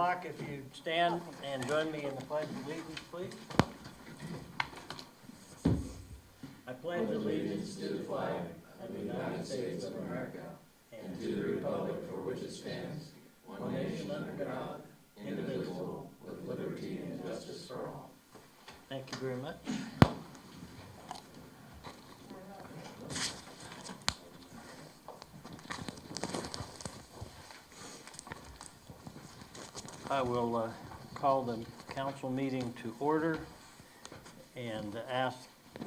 o'clock. If you stand and join me in the Pledge of Allegiance, please. I pledge allegiance to the flag of the United States of America and to the republic for which it stands, one nation under God, indivisible, with liberty and justice for all. Thank you very much. I will call the council meeting to order and ask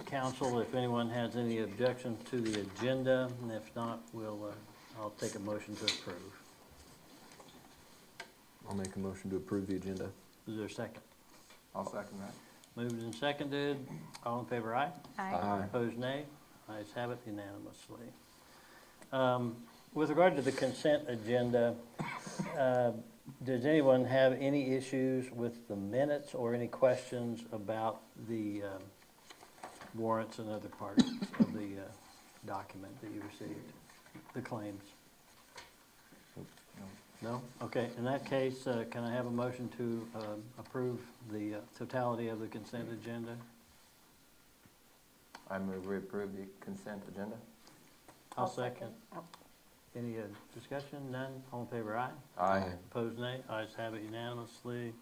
council if anyone has any objections to the agenda, and if not, I'll take a motion to approve. I'll make a motion to approve the agenda. Is there a second? I'll second that. Moved and seconded. All in favor, aye? Aye. Opposed, nay. Ayes have it unanimously. With regard to the consent agenda, does anyone have any issues with the minutes or any questions about the warrants and other parts of the document that you received, the claims? No? Okay, in that case, can I have a motion to approve the totality of the consent agenda? I move we approve the consent agenda. I'll second. Any discussion? None? All in favor, aye? Aye. Opposed, nay. Ayes have it unanimously.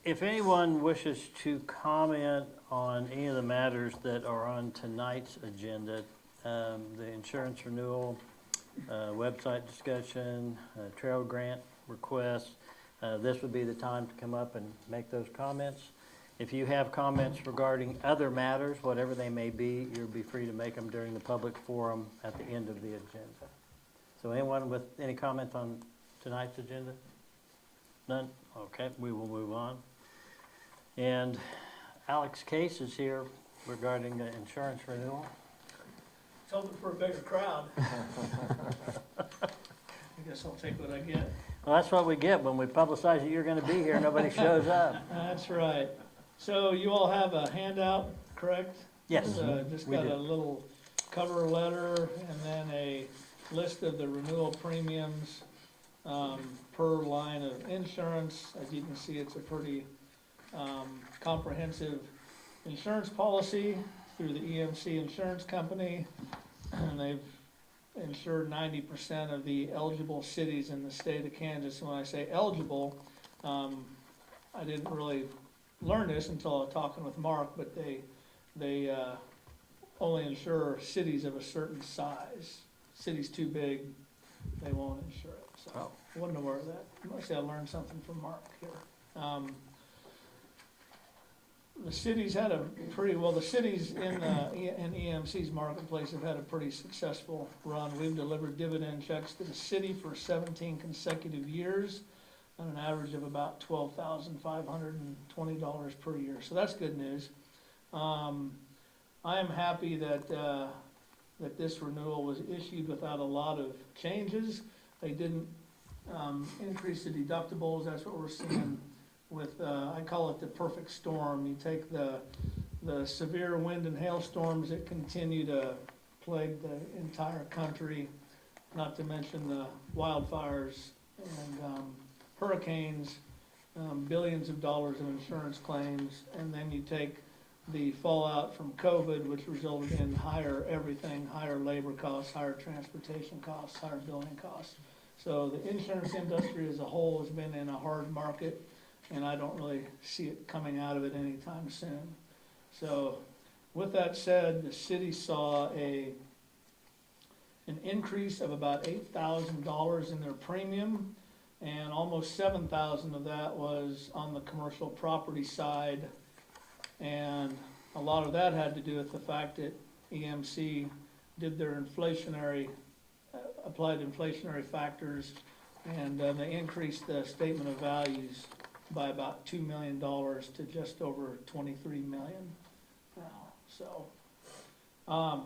If anyone wishes to comment on any of the matters that are on tonight's agenda, the insurance renewal, website discussion, trail grant request, this would be the time to come up and make those comments. If you have comments regarding other matters, whatever they may be, you'll be free to make them during the public forum at the end of the agenda. So anyone with any comments on tonight's agenda? None? Okay, we will move on. And Alex Case is here regarding the insurance renewal. It's hoping for a bigger crowd. I guess I'll take what I get. Well, that's what we get when we publicize that you're going to be here. Nobody shows up. That's right. So you all have a handout, correct? Yes, Just we got do. a little cover letter and then a list of the renewal premiums per line of insurance. As you can see, it's a pretty comprehensive insurance policy through the EMC Insurance Company, and they've insured 90% of the eligible cities in the state of Kansas. And when I say eligible, I didn't really learn this until I was talking with Mark, but they only insure cities of a certain size. Cities too big, they won't insure it. So I wasn't aware of that. Mostly I learned something from Mark here. The cities had a pretty, well, the cities in EMC's marketplace have had a pretty successful run. We've delivered dividend checks to the city for 17 consecutive years at an average of about $12,520 per year. So that's good news. I am happy that that this renewal was issued without a lot of changes. They didn't increase the deductibles. That's what we're seeing with, I call it the perfect storm. You take the severe wind and hailstorms that continue to plague the entire country, not to mention the wildfires and hurricanes, billions of dollars of insurance claims, and then you take the fallout from COVID, which resulted in higher everything, higher labor costs, higher transportation costs, higher building costs. So the insurance industry as a whole has been in a hard market, and I don't really see it coming out of it anytime soon. So with that said, the city saw an increase of about $8,000 in their premium, and almost $7,000 of that was on the commercial property side. And a lot of that had to do with the fact that EMC did their applied inflationary factors, and they increased the statement of values by about $2 million to just over $23 million now. So I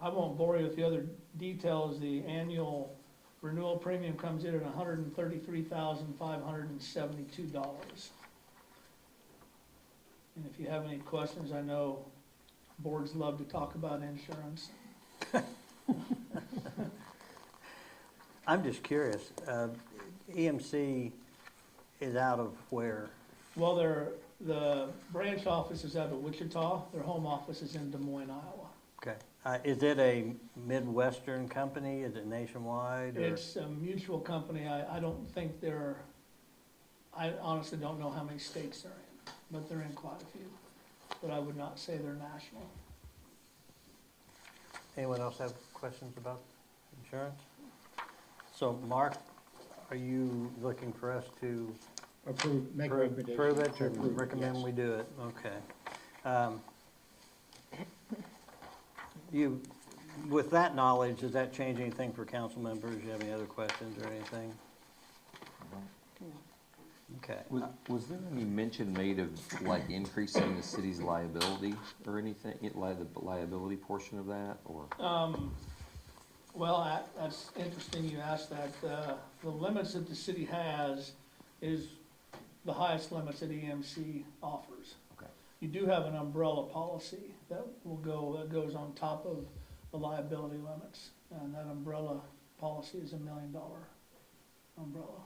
won't bore you with the other details. The annual renewal premium comes in at $133,572. And if you have any questions, I know boards love to talk about insurance. I'm just curious, EMC is out of where? Well, the branch office is out of Wichita, their home office is in Des Moines, Iowa. Okay. Is it a Midwestern company? Is it nationwide? Or? It's a mutual company, I don't think I honestly don't know how many states they're in, but they're in quite a few. But I would not say they're national. Anyone else have questions about insurance? So, Mark, are you looking for us to Make a prove recommendation. it to and approve, recommend yes. we do it? Okay. With that knowledge, does that change anything for council members? You have any other questions or anything? Okay. Was there any mention made of like increasing the city's liability or anything, the liability portion of that, or? Well, that's interesting you asked that. The limits that the city has is the highest limits that EMC offers. Okay. You do have an umbrella policy that goes on top of the liability limits. And that umbrella policy is $1 million umbrella.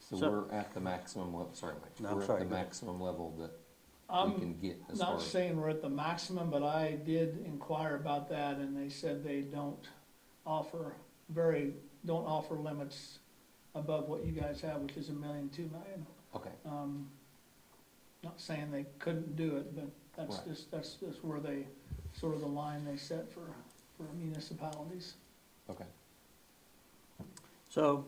So So- we're at the maximum level, sorry, Mike. No, We're sorry, at the go ahead. maximum level that we I'm can get as far not as. saying we're at the maximum, but I did inquire about that and they said they don't offer limits above what you guys have, which is $1 million, $2 million. Okay, Not saying they couldn't do it, but Right. that's just where they, sort of the line they set for municipalities. okay. So,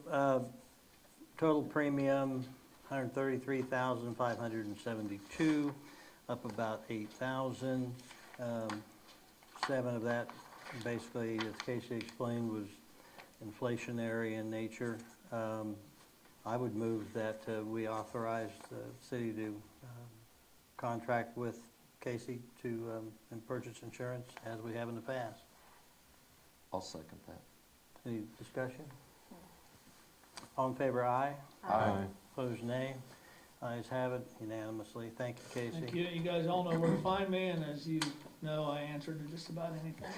total premium, 133,572, up about 8,000. 7 of that, basically, as Casey explained, was inflationary in nature. I would move that we authorize the city to contract with Casey to and purchase insurance as we have in the past. I'll second that. Any discussion? All in favor, aye. Aye. Opposed, nay. Ayes have it unanimously. Thank you, Casey. Thank you. You guys all know where to find me, and as you know, I answer to just about anything.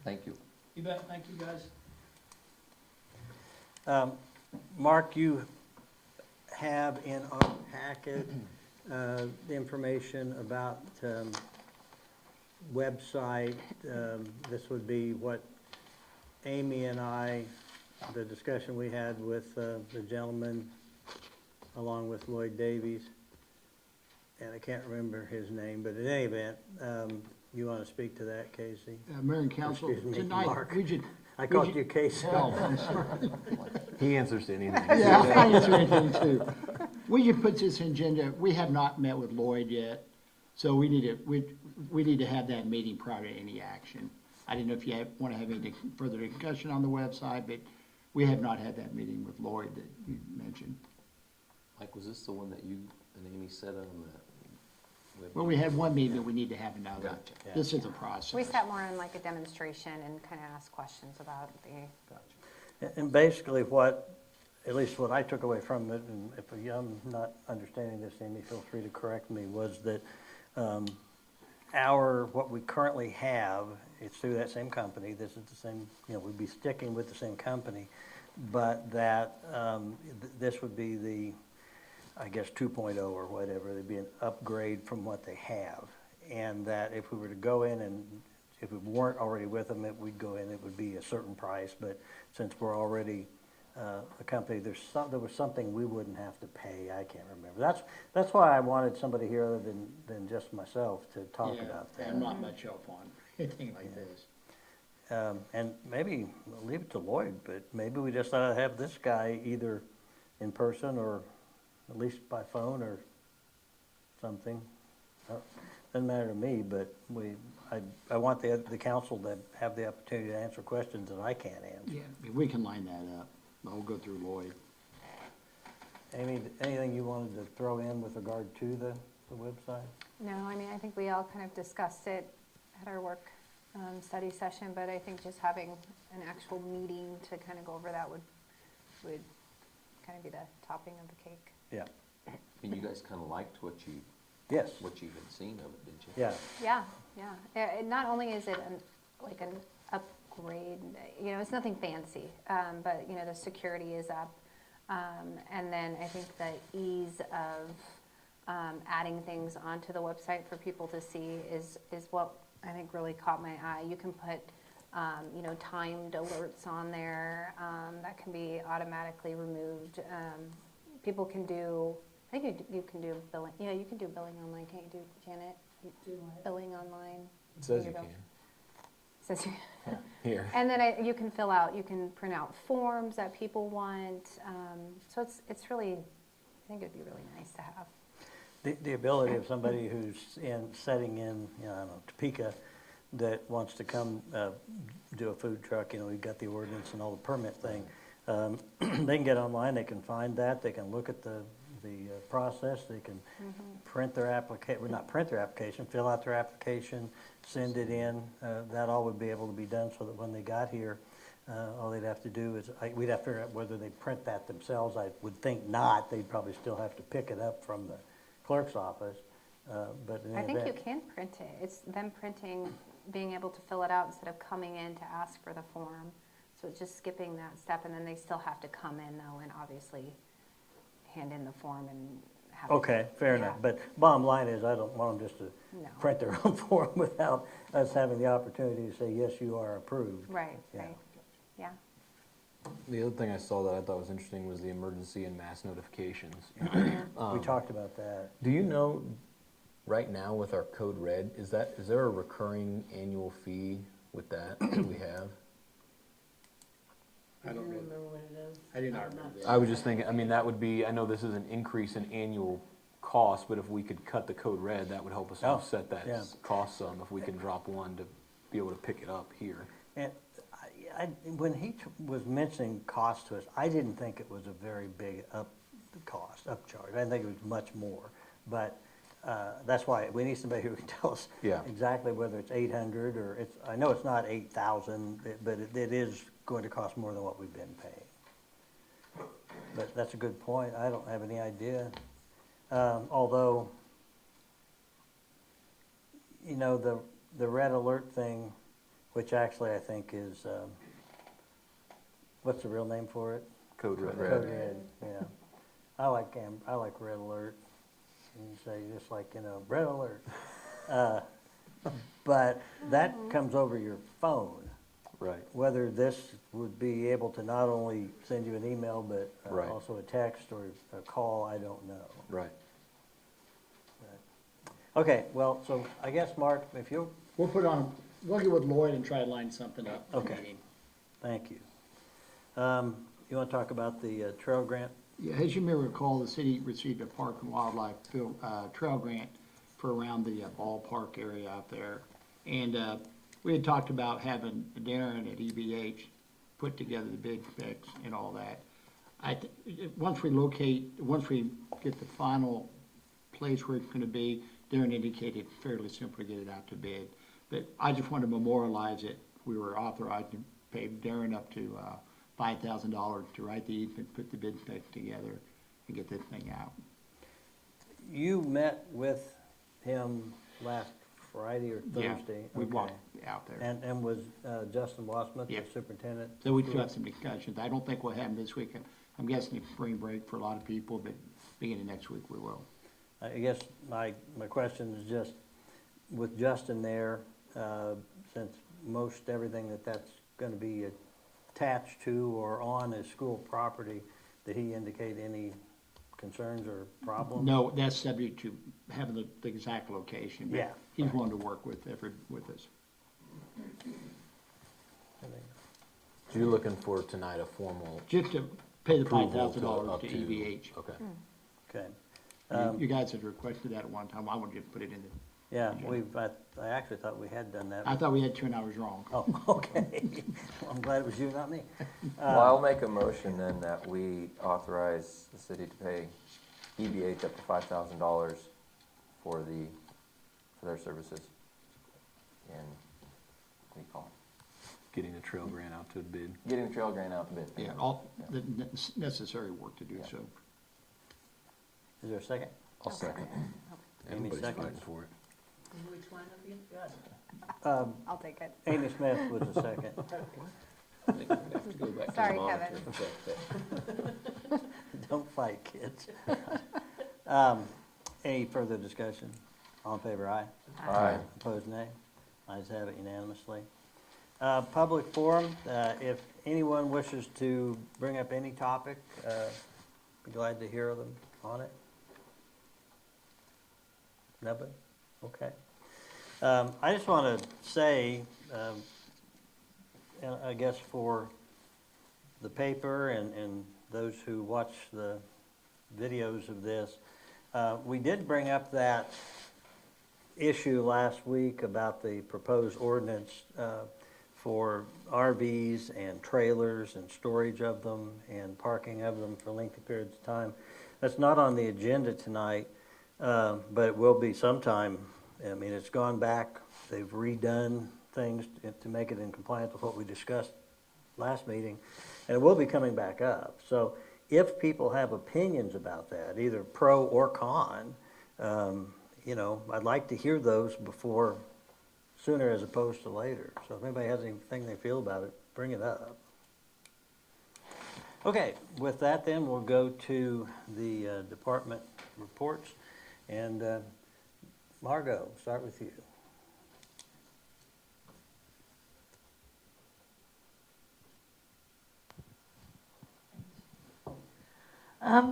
Thank you. You bet. Thank you, guys. Mark, you have in our packet the information about website. This would be what Amy and I, the discussion we had with the gentleman along with Lloyd Davies, and I can't remember his name, but in any event, you want to speak to that, Casey? Mayor and council, Excuse me, tonight, Mark. we should, I called you Casey. oh, I'm sorry. He answers to anything. Yeah, I answer anything too. We should put this agenda, we have not met with Lloyd yet, so we need to have that meeting prior to any action. I didn't know if you want to have any further discussion on the website, but we have not had that meeting with Lloyd that you mentioned. Mike, was this the one that you and Amy said on the web? Well, we had one meeting, but we need to have another. Gotcha. This is a process. We sat more in like a demonstration and kind of asked questions about the, Gotcha. And basically what, at least what I took away from it, and if I'm not understanding this, Amy, feel free to correct me, was that what we currently have, it's through that same company, this is the same, we'd be sticking with the same company, but that this would be the, I guess, 2.0 or whatever, it'd be an upgrade from what they have. And that if we were to go in and, if we weren't already with them, we'd go in, it would be a certain price, but since we're already a company, there was something we wouldn't have to pay, I can't remember. That's why I wanted somebody here other than just myself to talk Yeah, about that. I'm not much help on anything like this. And maybe, we'll leave it to Lloyd, but maybe we just ought to have this guy either in person or at least by phone or something. Doesn't matter to me, but I want the council to have the opportunity to answer questions that I can't answer. Yeah, we can line that up. I'll go through Lloyd. Amy, anything you wanted to throw in with regard to the website? no, I mean, I think we all kind of discussed it at our work study session, but I think just having an actual meeting to kind of go over that would kind of be the topping of the cake. Yeah. And you guys kind of liked what you Yes. had seen of it, didn't you? Yeah. Yeah. And not only is it like a grade, it's nothing fancy, but, the security is up. And then I think the ease of adding things onto the website for people to see is what I think really caught my eye. You can put, timed alerts on there that can be automatically removed. People can do, I think you can do billing. Yeah, you can do billing online, can't you, Janet? Billing online. It says Your you bill. can. Says you. Here. And then you can you can print out forms that people want. So it's really, I think it'd be really nice to have. The ability of somebody who's setting in, I don't know, Topeka, that wants to come do a food truck, we've got the ordinance and all the permit thing. They can get online, they can find that, they can look at the process, they can print their application, well, not print their application, fill out their application, send it in. That all would be able to be done so that when they got here, all they'd have to do is, we'd have to figure out whether they print that themselves. I would think not. They'd probably still have to pick it up from the clerk's office. But in I any think you event, can print it. It's them printing, being able to fill it out instead of coming in to ask for the form. So it's just skipping that step, and then they still have to come in though, and obviously hand in the form and have. Okay, fair enough. Yeah. But bottom line is, I don't want them just to No. print their own form without us having the opportunity to say, yes, you are approved. Right, Yeah. right, yeah. The other thing I saw that I thought was interesting was the emergency and mass notifications. We talked about that. Do you know, right now with our code red, is there a recurring annual fee with that we have? I don't really, remember what it is. I do not remember that. I was just thinking, that would be, I know this is an increase in annual cost, but if we could cut the code red, that would help us Oh, offset that yeah. cost some, if we can drop one to be able to pick it up here. And when he was mentioning cost to us, I didn't think it was a very big upcharge. I didn't think it was much more. But that's why we need somebody who can tell us Yeah. exactly whether it's 800 or I know it's not 8,000, but it is going to cost more than what we've been paying. But that's a good point. I don't have any idea. Although, the red alert thing, which actually I think is, what's the real name for it? Code red. Code red, yeah. I like red alert. You say just like, red alert. But that comes over your phone. Right. Whether this would be able to not only send you an email, but Right. also a text or a call, I don't know. Right. Okay, well, so I guess, Mark, if you'll, We'll get with Lloyd and try to line something up. for the Okay. meeting. thank you. You want to talk about the trail grant? Yeah, as you may recall, the city received a park and wildlife trail grant for around the ballpark area out there. And we had talked about having Darren at EBH put together the bid specs and all that. Once we get the final place where it's gonna be, Darren indicated fairly simple to get it out to bid. But I just want to memorialize it. We were authorized to pay Darren up to $5,000 to write the easement, put the bid spec together, and get this thing out. You met with him last Friday or Yeah, Thursday? we Okay. walked out there. And was Justin Wassmuth, the Yeah. superintendent? So we've got some discussions. I don't think we'll have them this week. I'm guessing it's spring break for a lot of people, but beginning next week we will. I guess my question is just, with Justin there, since most everything that's going to be attached to or on his school property, did he indicate any concerns or problems? No, that's subject to having the exact location. but Yeah. He's willing to work with us. So you're looking for tonight a formal Just to pay the approval $5,000 up to EBH. Okay. Okay. You guys had requested that at one time. I wanted to put it in the, Yeah, I actually thought we had done that. I thought we had 2 hours wrong. Oh, okay. Well, I'm glad it was you, not me. Well, I'll make a motion then that we authorize the city to pay EBH up to $5,000 for their services in, what do you call Getting the trail grant out to a bid. it? Getting the trail grant out to bid. Yeah, all the necessary work to do Yeah. so. Is there a second? I'll second. Amy Everybody's seconds. fighting for it. Which one of you? Good. I'll take it. Amy Smith was the second. I think we have to go back to the Sorry, monitor. Kevin. Don't fight, kids. Any further discussion? All in favor, aye? Aye. Opposed, nay? Ayes have it unanimously. Public forum, if anyone wishes to bring up any topic, be glad to hear them on it. Nobody? Okay. I just want to say, and I guess for the paper and those who watch the videos of this, we did bring up that issue last week about the proposed ordinance for RVs and trailers and storage of them and parking of them for lengthy periods of time. That's not on the agenda tonight, but it will be sometime. I mean, it's gone back. They've redone things to make it in compliance with what we discussed last meeting, and it will be coming back up. So if people have opinions about that, either pro or con, I'd like to hear those sooner as opposed to later. So if anybody has anything they feel about it, bring it up. Okay, with that then, we'll go to the department reports. And Margot, start with you.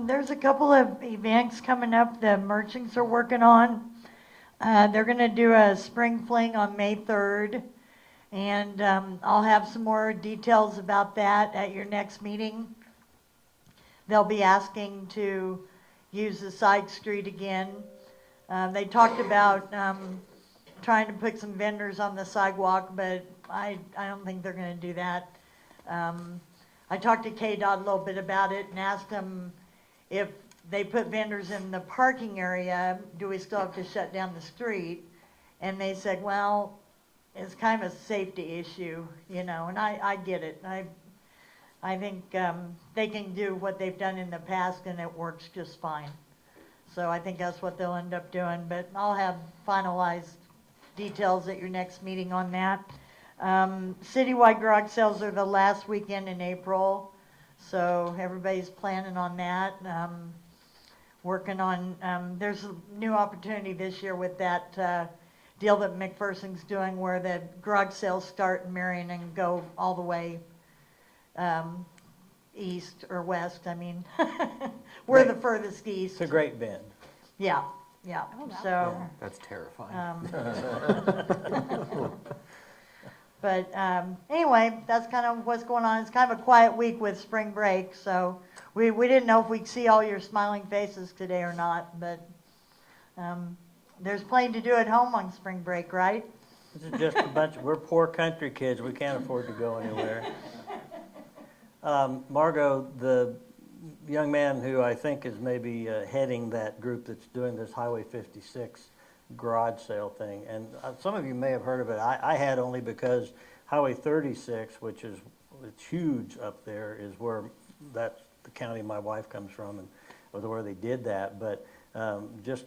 There's a couple of events coming up the merchants are working on. They're going to do a spring fling on May 3rd, and I'll have some more details about that at your next meeting. They'll be asking to use the side street again. They talked about trying to put some vendors on the sidewalk, but I don't think they're going to do that. I talked to KDOT a little bit about it and asked them if they put vendors in the parking area, do we still have to shut down the street? And they said, well, it's kind of a safety issue, and I get it. I think they can do what they've done in the past and it works just fine. So I think that's what they'll end up doing, but I'll have finalized details at your next meeting on that. Citywide garage sales are the last weekend in April, so everybody's planning on that. Working on, there's a new opportunity this year with that deal that McPherson's doing where the garage sales start in Marion and go all the way east or west, we're the furthest east. It's a great bend. Yeah, Oh, that so. That's terrifying. But anyway, that's kind of what's going on. It's kind of a quiet week with spring break, so we didn't know if we'd see all your smiling faces today or not, but there's plenty to do at home on spring break, right? This is just we're poor country kids. We can't afford to go anywhere. Margot, the young man who I think is maybe heading that group that's doing this Highway 56 garage sale thing, and some of you may have heard of it. I had only because Highway 36, which is it's huge up there, is where that's the county my wife comes from, and was where they did that. But just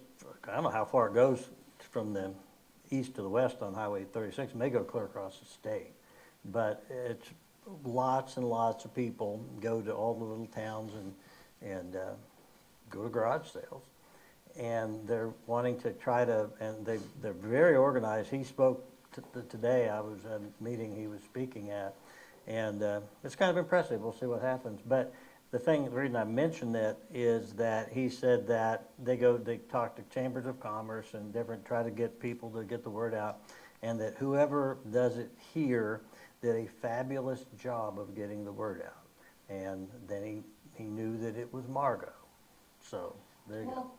I don't know how far it goes from the east to the west on Highway 36. It may go clear across the state, but it's lots and lots of people go to all the little towns and go to garage sales. And they're wanting to try to, and they're very organized. He spoke today. I was at a meeting he was speaking at, and it's kind of impressive. We'll see what happens. But the reason I mentioned that is that he said that they talk to chambers of commerce and try to get people to get the word out, and that whoever does it here did a fabulous job of getting the word out. And then he knew that it was Margot. So there you go.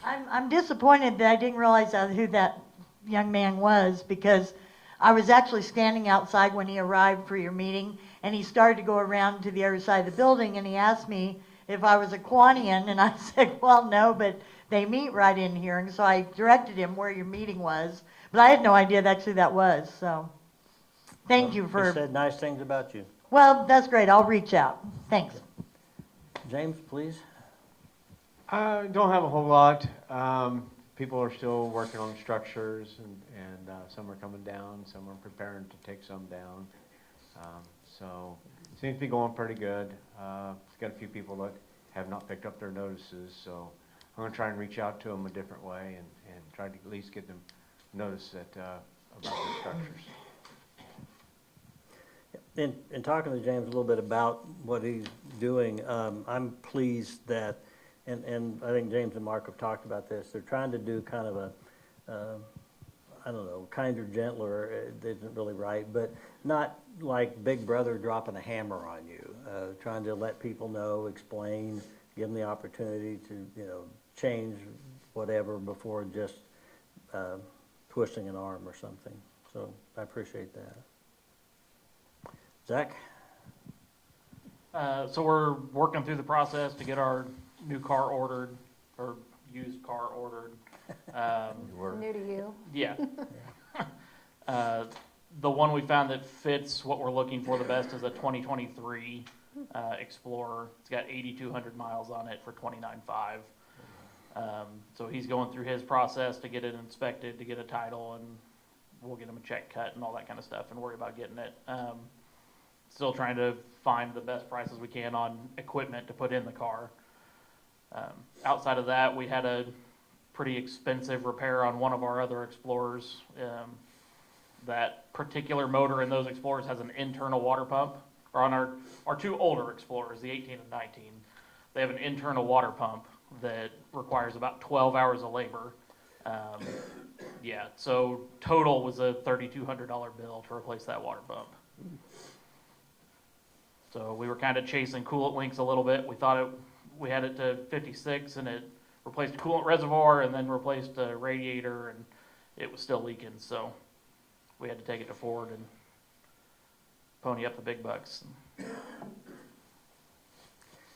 I'm disappointed that I didn't realize who that young man was, because I was actually standing outside when he arrived for your meeting, and he started to go around to the other side of the building, and he asked me if I was a Quanian, and I said, well, no, but they meet right in here, and so I directed him where your meeting was, but I had no idea that actually that was, so thank you for... He said nice things about you. Well, that's great. I'll reach out. Thanks. James, please. I don't have a whole lot. people are still working on structures, and some are coming down, some are preparing to take some down. So seems to be going pretty good. It's got a few people that have not picked up their notices, so I'm gonna try and reach out to them a different way and try to at least get them notice that, about their structures. In talking to James a little bit about what he's doing, I'm pleased that, and I think James and Mark have talked about this, they're trying to do kind of a, I don't know, kinder, gentler, isn't really right, but not like Big Brother dropping a hammer on you, trying to let people know, explain, give them the opportunity to, change whatever before just twisting an arm or something. So I appreciate that. Zach? So we're working through the process to get our new car ordered, or used car ordered. New to you. Yeah. The one we found that fits what we're looking for the best is a 2023 Explorer. It's got 8,200 miles on it for $29,500. So he's going through his process to get it inspected, to get a title, and we'll get him a check cut and all that kind of stuff and worry about getting it. Still trying to find the best prices we can on equipment to put in the car. Outside of that, we had a pretty expensive repair on one of our other Explorers. That particular motor in those Explorers has an internal water pump. Or on our two older Explorers, the 18 and 19, they have an internal water pump that requires about 12 hours of labor. Yeah, so total was a $3,200 bill to replace that water pump. So we were kind of chasing coolant links a little bit. We thought we had it to 56, and it replaced a coolant reservoir and then replaced a radiator, and it was still leaking. So we had to take it to Ford and pony up the big bucks.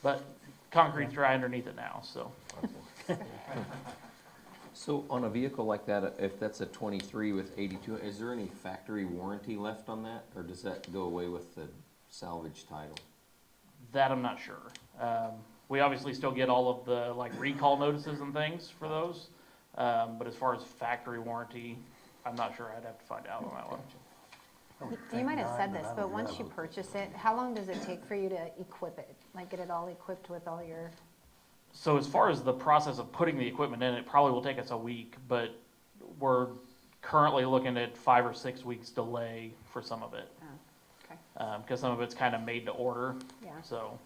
But concrete's dry underneath it now, so. So on a vehicle like that, if that's a 23 with 82, is there any factory warranty left on that, or does that go away with the salvage title? That I'm not sure. We obviously still get all of the recall notices and things for those, but as far as factory warranty, I'm not sure. I'd have to find out on that one. You might have said this, but once you purchase it, how long does it take for you to equip it? Like get it all equipped with all your... So as far as the process of putting the equipment in, it probably will take us a week, but we're currently looking at 5 or 6 weeks delay for some of it. Oh, okay. Because some of it's kind of made to order. Yeah. So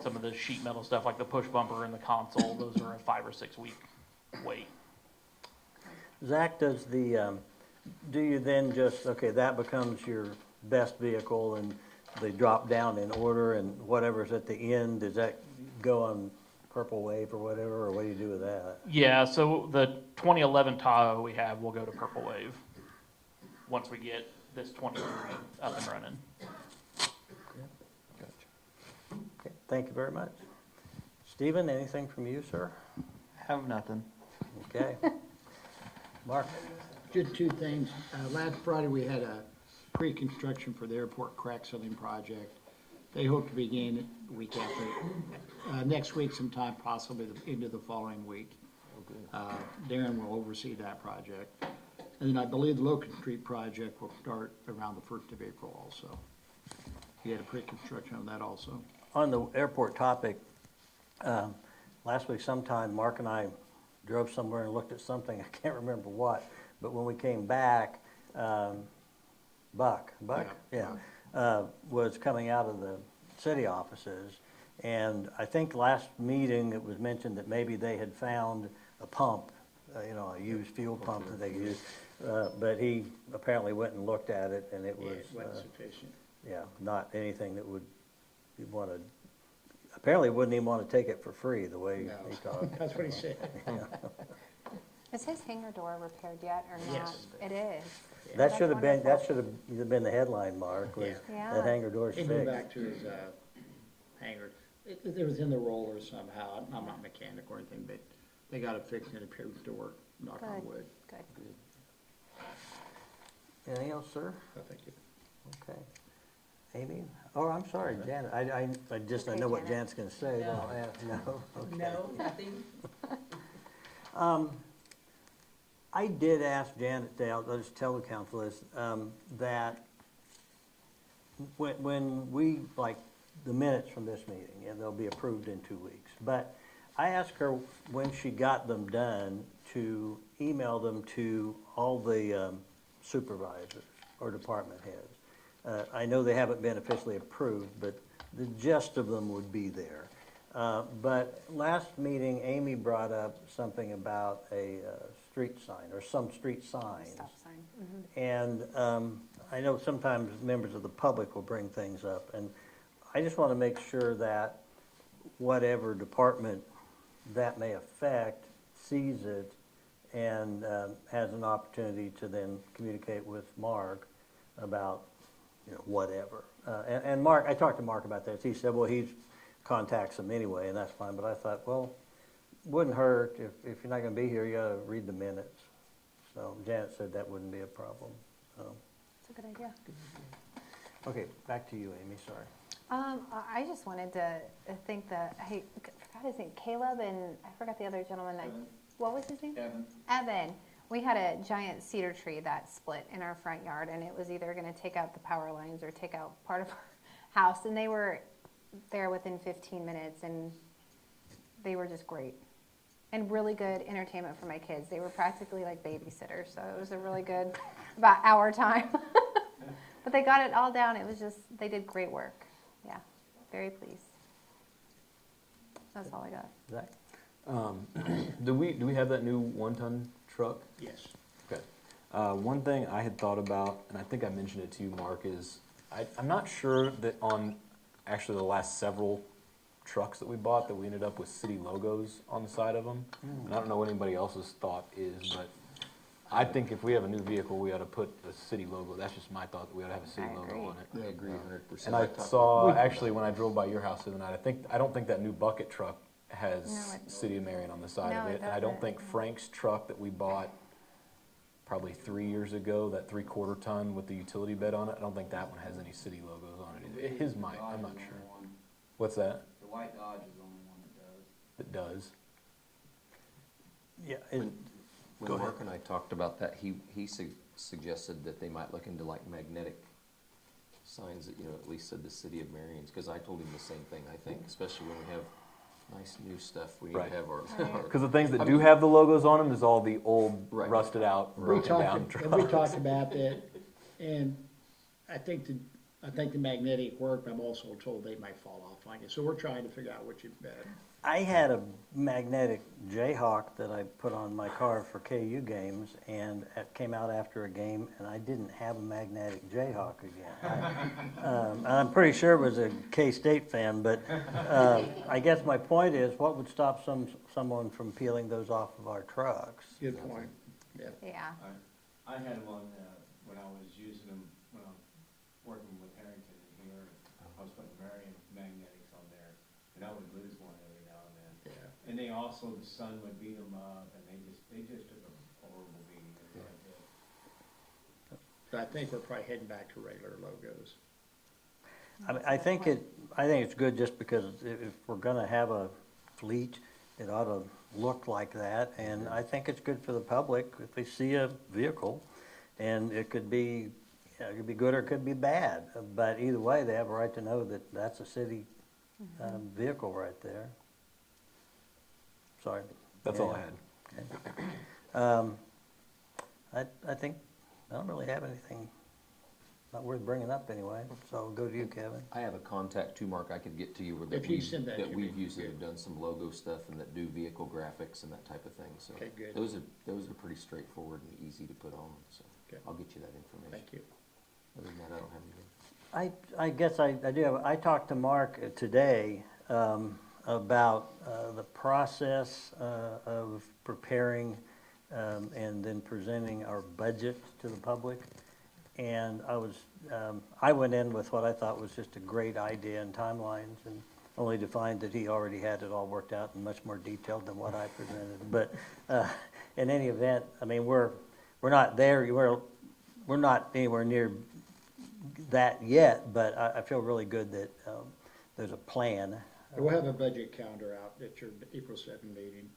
some of the sheet metal stuff like the push bumper and the console, those are a 5 or 6 week wait. Zach, does do you then just, okay, that becomes your best vehicle and they drop down in order and whatever's at the end, does that go on Purple Wave or whatever, or what do you do with that? Yeah, so the 2011 Tahoe we have will go to Purple Wave once we get this 23 up and running. Okay, thank you very much. Stephen, anything from you, sir? Have nothing. Okay. Mark? Just two things. Last Friday, we had a pre-construction for the airport crack sealing project. They hope to begin the week after, next week sometime, possibly into the following week. Darren will oversee that project. And then I believe the Locust Street project will start around the 1st of April also. He had a pre-construction on that also. On the airport topic, last week sometime, Mark and I drove somewhere and looked at something, I can't remember what, but when we came back, Buck, was coming out of the city offices, and I think last meeting it was mentioned that maybe they had found a pump, a used fuel pump that they used, but he apparently went and looked at it, and it was wasn't sufficient. Yeah, not anything that would you'd want to. Apparently, wouldn't even want to take it for free the way he talked. That's what he said. Is his hangar door repaired yet or not? Yes. It is. That should have been the headline, Mark, was Yeah. that hangar door's He fixed. moved back to his hangar. It was in the roller somehow. I'm not a mechanic or anything, but they got it fixed and it appears to work, knock on Good. wood. Good. Anything else, sir? So thank you. Okay. Amy? Oh, I'm sorry, Janet. I Okay, know what Janet. Janet's gonna say. No. Okay. No, nothing. I did ask Janet Dale, I'll just tell the council this, that when we, like, the minutes from this meeting, and they'll be approved in 2 weeks, but I asked her when she got them done to email them to all the supervisors or department heads. I know they haven't been officially approved, but the gist of them would be there. But last meeting, Amy brought up something about a street sign, or some street signs. Stop sign. Mhm. And I know sometimes members of the public will bring things up, and I just want to make sure that whatever department that may affect sees it and has an opportunity to then communicate with Mark about, whatever. And Mark, I talked to Mark about this. He said, well, he contacts them anyway, and that's fine. But I thought, well, wouldn't hurt if you're not going to be here, you got to read the minutes. So Janet said that wouldn't be a problem. That's a good idea. Okay, back to you, Amy. Sorry. I just wanted to thank I forgot his name, Caleb, and I forgot the other gentleman. What was his name? Evan. We had a giant cedar tree that split in our front yard, and it was either going to take out the power lines or take out part of our house, and they were there within 15 minutes, and they were just great. And really good entertainment for my kids. They were practically like babysitters, so it was a really good, about hour time. But they got it all down. It was just, they did great work. Yeah, very pleased. That's all I got. Zach? Do we have that new 1-ton truck? Yes. Okay. One thing I had thought about, and I think I mentioned it to you, Mark, is I'm not sure that on actually the last several trucks that we bought that we ended up with city logos on the side of them. And I don't know what anybody else's thought is, but I think if we have a new vehicle, we ought to put the city logo. That's just my thought, that we ought to have a city I logo agree. on it. I agree 100%. And I saw, actually, when I drove by your house the other night, I don't think that new bucket truck has No, it- City of Marion on the side No, of it it. And I don't doesn't. think Frank's truck that we bought probably 3 years ago, that 3/4 ton with the utility bed on it, I don't think that one has any city logos on it. His might, I'm not sure. What's that? The white Dodge is the only one that does. That does. Yeah. When Go ahead. Mark and I talked about that, he suggested that they might look into like magnetic signs that, at least said the city of Marion's, because I told him the same thing, I think, especially when we have nice new stuff, we need Right. to have our. Because the things that do have the logos on them is all the old, Right. rusted out, We broken down talked, trucks. and we talked about that, and I think the magnetic work, I'm also told they might fall off on you, so we're trying to figure out which is better. I had a magnetic Jayhawk that I put on my car for KU games, and it came out after a game, and I didn't have a magnetic Jayhawk again. And I'm pretty sure it was a K-State fan, but I guess my point is, what would stop someone from peeling those off of our trucks? Good point. Yeah. I had them on, when I was using them, when I was working with Harrington in here, I was putting Marion magnetics on there, and I would lose one every now and then. Yeah. And they also, the sun would beat them up, and they just took a horrible beating. They really did. So I think we're probably heading back to regular logos. I think it's good just because if we're gonna have a fleet, it ought to look like that, and I think it's good for the public if they see a vehicle, and it could be good or it could be bad, but either way, they have a right to know that that's a city vehicle right there. Sorry. That's all I had. I think, I don't really have anything not worth bringing up anyway, so I'll go to you, Kevin. I have a contact too, Mark, I could get to you where If you send that to me, we've used that good. have done some logo stuff and that do vehicle graphics and that type of thing, so. Okay, good. Those are pretty straightforward and easy to put on, so Okay. I'll get you that information. Thank you. Other than that, I don't have anything. I guess I do have, I talked to Mark today about the process of preparing and then presenting our budget to the public. And I went in with what I thought was just a great idea and timelines, and only to find that he already had it all worked out and much more detailed than what I presented. But in any event, I mean, we're not there, we're not anywhere near that yet, but I feel really good that there's a plan. We'll have a budget calendar out at your April 7 meeting.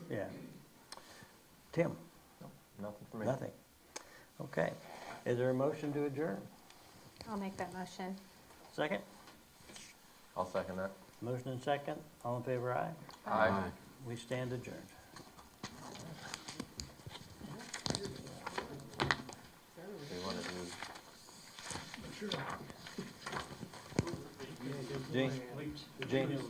Yeah. Tim? Nothing for me. Nothing. Okay. Is there a motion to adjourn? I'll make that motion. Second? I'll second that. Motion and second. All in favor, aye? Aye. We stand adjourned. Do you want to do? James?